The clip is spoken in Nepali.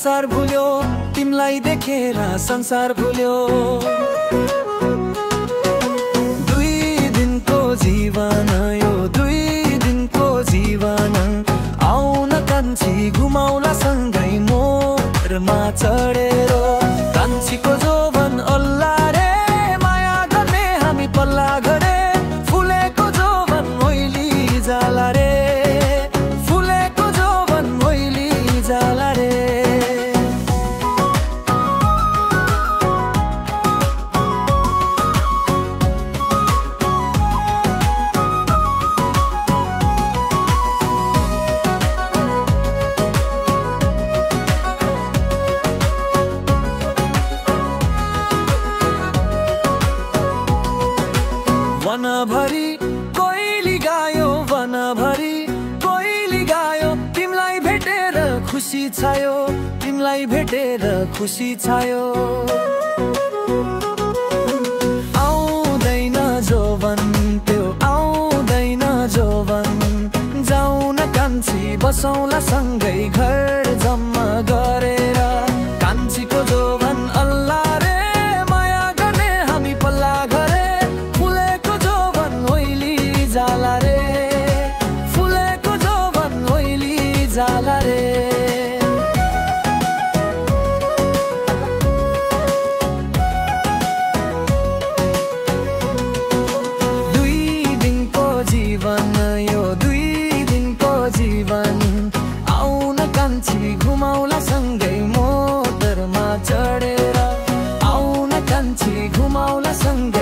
संसार भुल्यो, तिमलाई देखेर संसार भुल्यो। 2 दिनको जीवन यो 2 दिनको जीवन, आउन कान्छी घुमाउला सँगै मोटरमा चढेर। कान्छीको जोवन अल्ला रे, माया गर्ने हामी पल्ला घरे। फुलेको जोवन ओइली जाला रे, फुलेको जोवन ओइली जाला रे। वनभरि कोइली गायो, वनभरि कोइली गायो। तिमलाई भेटेर खुसी छायो, तिमलाई भेटेर खुसी छायो। आउँदैन जोवन त्यो, आउँदैन जोवन। जाउँ न कान्छी बसौँला सँगै घर जम्मा गरेर। कान्छीको जोवन अल्ला रे, माया गर्ने हामी पल्ला घरे। जाला रे, फुलेको जोवन ओइली जाला रे। 2 दिनको जीवन यो 2 दिनको जीवन, आउन कान्छी घुमाउला सँगै मोटरमा चढेर। आउन कान्छी घुमाउला सँगै